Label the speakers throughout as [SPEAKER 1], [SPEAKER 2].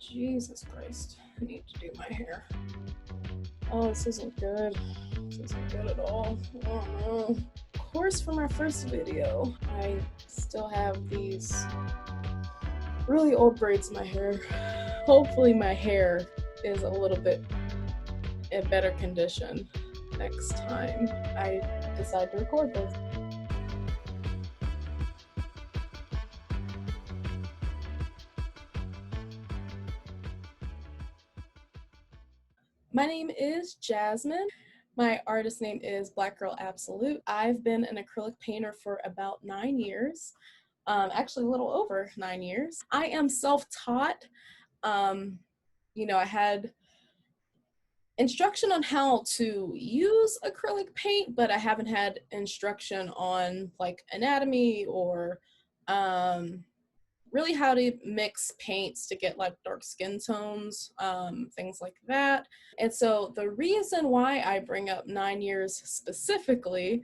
[SPEAKER 1] Jesus Christ, I need to do my hair. Oh, this isn't good. This isn't good at all. Oh no. Of course, for my first video, I still have these really old braids in my hair. Hopefully my hair is a little bit in better condition next time I decide to record this. My name is Jasmine. My artist name is Black Girl Absolute. I've been an acrylic painter for about 9 years. Actually a little over 9 years. I am self-taught. I had instruction on how to use acrylic paint, but I haven't had instruction on like anatomy or really how to mix paints to get like dark skin tones, things like that. And so the reason why I bring up 9 years specifically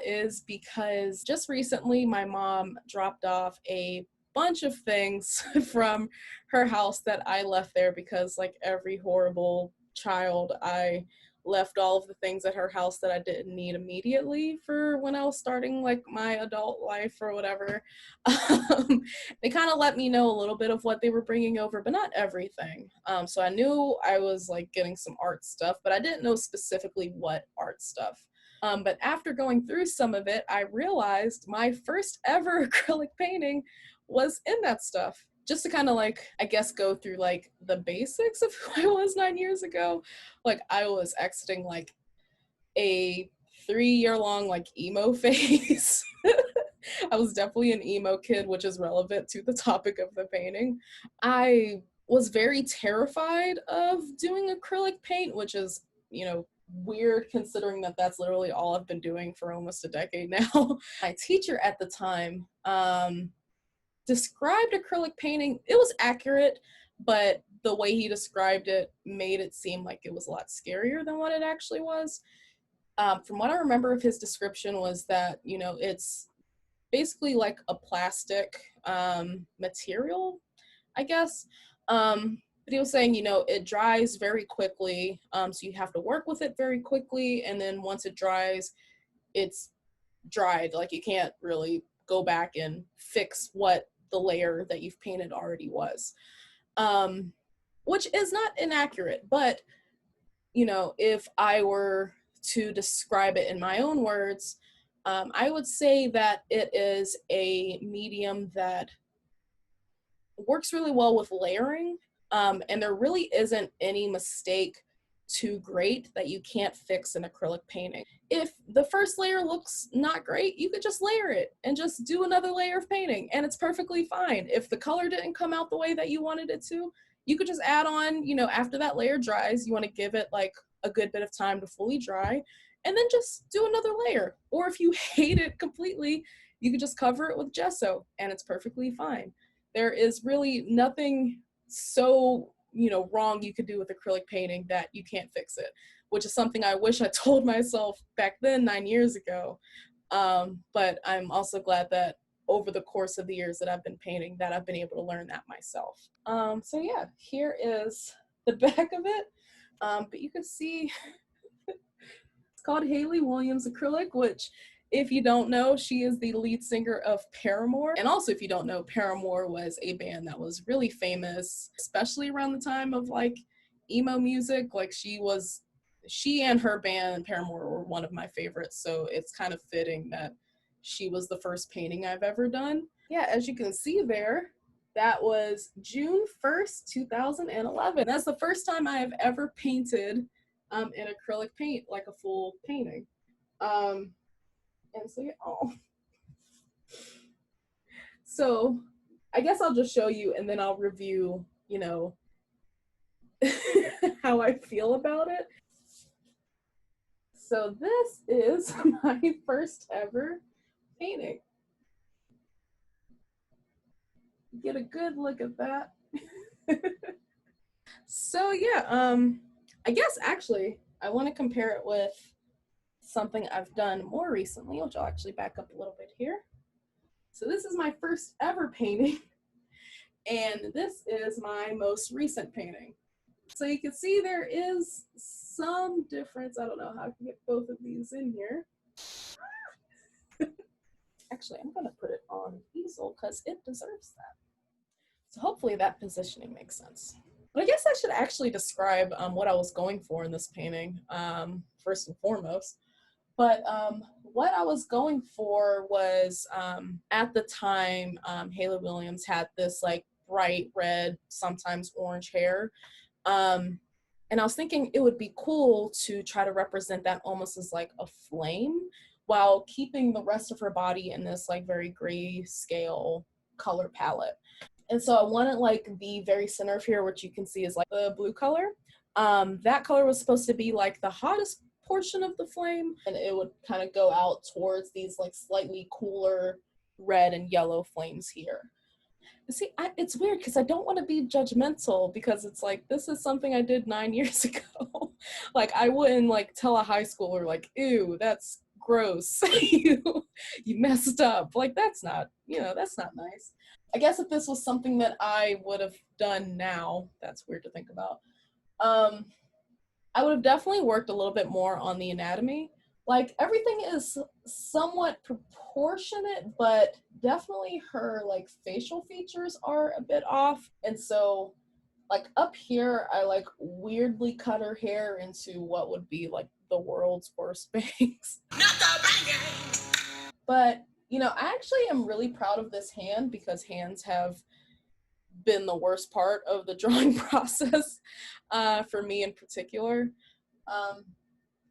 [SPEAKER 1] is because just recently my mom dropped off a bunch of things from her house that I left there because, like every horrible child, I left all of the things at her house that I didn't need immediately for when I was starting like my adult life or whatever. They kind of let me know a little bit of what they were bringing over, but not everything. So I knew I was like getting some art stuff, but I didn't know specifically what art stuff. But after going through some of it, I realized my first ever acrylic painting was in that stuff. Just to kind of like, I guess, go through like the basics of who I was 9 years ago. Like I was exiting like a 3-year long like emo phase. I was definitely an emo kid, which is relevant to the topic of the painting. I was very terrified of doing acrylic paint, which is, weird considering that that's literally all I've been doing for almost a decade now. My teacher at the time described acrylic painting. It was accurate, but the way he described it made it seem like it was a lot scarier than what it actually was. From what I remember of his description was that, it's basically like a plastic material, I guess. But he was saying, it dries very quickly, so you have to work with it very quickly, and then once it dries, it's dried. Like you can't really go back and fix what the layer that you've painted already was, which is not inaccurate. But if I were to describe it in my own words, I would say that it is a medium that works really well with layering, and there really isn't any mistake too great that you can't fix in acrylic painting. If the first layer looks not great, you could just layer it and just do another layer of painting, and it's perfectly fine. If the color didn't come out the way that you wanted it to, you could just add on, after that layer dries, you want to give it like a good bit of time to fully dry, and then just do another layer. Or if you hate it completely, you could just cover it with gesso, and it's perfectly fine. There is really nothing so, wrong you could do with acrylic painting that you can't fix it, which is something I wish I told myself back then 9 years ago. But I'm also glad that over the course of the years that I've been painting that I've been able to learn that myself. So yeah, here is the back of it. But you can see it's called Hayley Williams Acrylic, which, if you don't know, she is the lead singer of Paramore. And also, if you don't know, Paramore was a band that was really famous, especially around the time of like emo music. Like she and her band Paramore were one of my favorites. So it's kind of fitting that she was the first painting I've ever done. Yeah, as you can see there, that was June 1st, 2011. That's the first time I have ever painted in acrylic paint, like a full painting. And so, yeah, oh. So I guess I'll just show you and then I'll review, how I feel about it. So this is my first ever painting. Get a good look at that. So yeah, I guess actually I want to compare it with something I've done more recently, which I'll actually back up a little bit here. So this is my first ever painting, And this is my most recent painting. So you can see there is some difference. I don't know how I can get both of these in here. Actually, I'm gonna put it on easel because it deserves that. So hopefully that positioning makes sense. But I guess I should actually describe what I was going for in this painting, first and foremost. But what I was going for was, at the time, Haley Williams had this like bright red, sometimes orange hair. And I was thinking it would be cool to try to represent that almost as like a flame while keeping the rest of her body in this like very grayscale color palette. And so I wanted like the very center of here, which you can see is like the blue color. That color was supposed to be like the hottest portion of the flame, and it would kind of go out towards these like slightly cooler red and yellow flames here. See, it's weird because I don't want to be judgmental, because it's like, this is something I did 9 years ago. Like, I wouldn't like tell a high schooler like, ew, that's gross. you messed up. Like, that's not, that's not nice. I guess if this was something that I would have done now, that's weird to think about. I would have definitely worked a little bit more on the anatomy. Like, everything is somewhat proportionate, but definitely her like facial features are a bit off. And so like up here, I like weirdly cut her hair into what would be like the world's worst bangs. Not the banging! But I actually am really proud of this hand, because hands have been the worst part of the drawing process for me in particular.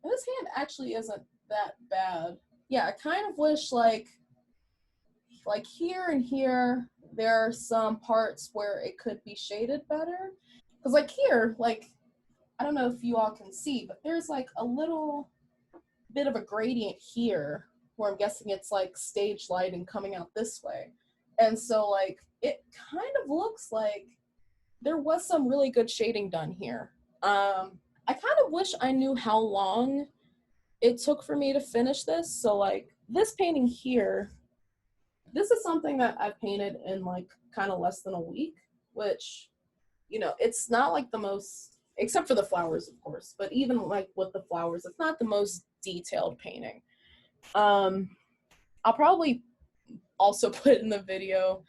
[SPEAKER 1] This hand actually isn't that bad. Yeah, I kind of wish like here and here, there are some parts where it could be shaded better. Because like here, like, I don't know if you all can see, but there's like a little bit of a gradient here where I'm guessing it's like stage lighting coming out this way. And so like, it kind of looks like there was some really good shading done here. I kind of wish I knew how long it took for me to finish this. So like this painting here, this is something that I painted in like kind of less than a week, which, it's not like the most, except for the flowers, of course, but even like with the flowers, it's not the most detailed painting. I'll probably also put in the video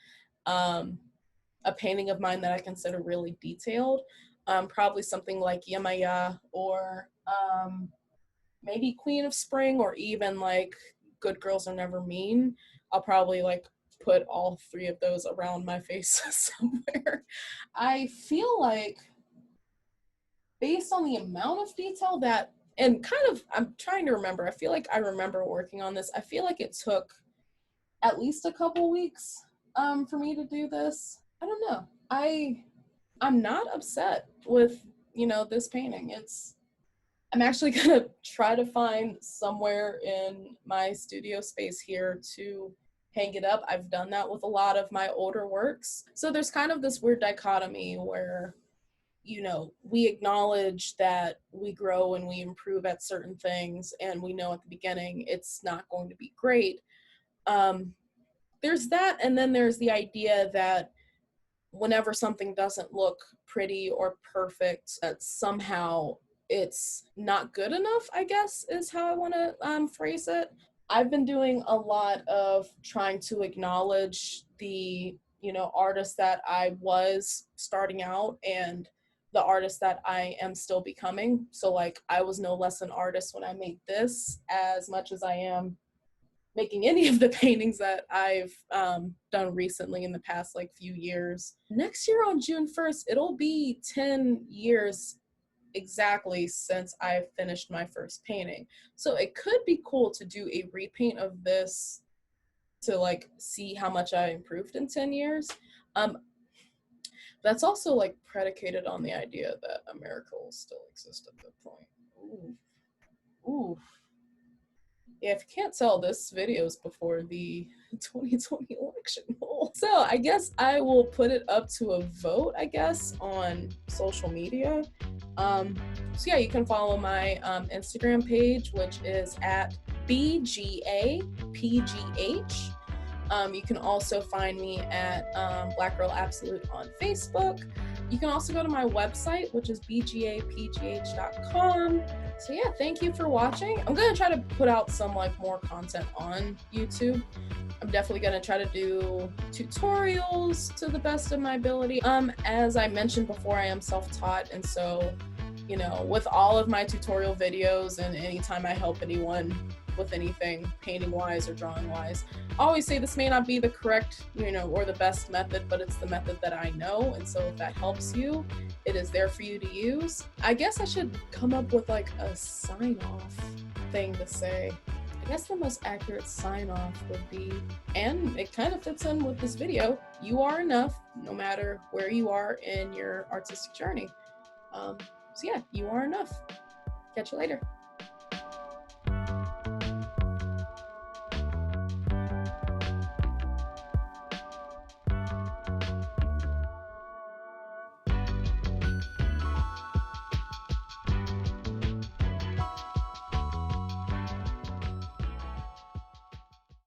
[SPEAKER 1] a painting of mine that I consider really detailed. Probably something like Yemaya, or maybe Queen of Spring, or even like Good Girls Are Never Mean. I'll probably like put all three of those around my face somewhere. I feel like, based on the amount of detail that, and kind of, I'm trying to remember, I feel like I remember working on this. I feel like it took at least a couple weeks for me to do this. I don't know. I'm not upset with, this painting. I'm actually gonna try to find somewhere in my studio space here to hang it up. I've done that with a lot of my older works. So there's kind of this weird dichotomy where, we acknowledge that we grow and we improve at certain things, and we know at the beginning it's not going to be great. There's that, and then there's the idea that whenever something doesn't look pretty or perfect, that somehow it's not good enough, I guess, is how I want to phrase it. I've been doing a lot of trying to acknowledge the, artist that I was starting out and the artist that I am still becoming. So like, I was no less an artist when I made this as much as I am making any of the paintings that I've done recently in the past like few years. Next year on June 1st, it'll be 10 years exactly since I finished my first painting. So it could be cool to do a repaint of this to like see how much I improved in 10 years. That's also like predicated on the idea that America will still exist at that point. Ooh. Yeah, if you can't tell, this video is before the 2020 election. So I guess I will put it up to a vote, I guess, on social media. So yeah, you can follow my Instagram page, which is at BGAPGH. You can also find me at Black Girl Absolute on Facebook. You can also go to my website, which is bgapgh.com. So yeah, thank you for watching. I'm gonna try to put out some like more content on YouTube. I'm definitely gonna try to do tutorials to the best of my ability. As I mentioned before, I am self-taught, and so, you know, with all of my tutorial videos and anytime I help anyone with anything painting wise or drawing wise, I always say this may not be the correct, you know, or the best method, but it's the method that I know. And so if that helps you, it is there for you to use. I guess I should come up with like a sign off thing to say. I guess the most accurate sign off would be, and it kind of fits in with this video, you are enough no matter where you are in your artistic journey. So yeah, you are enough. Catch you later.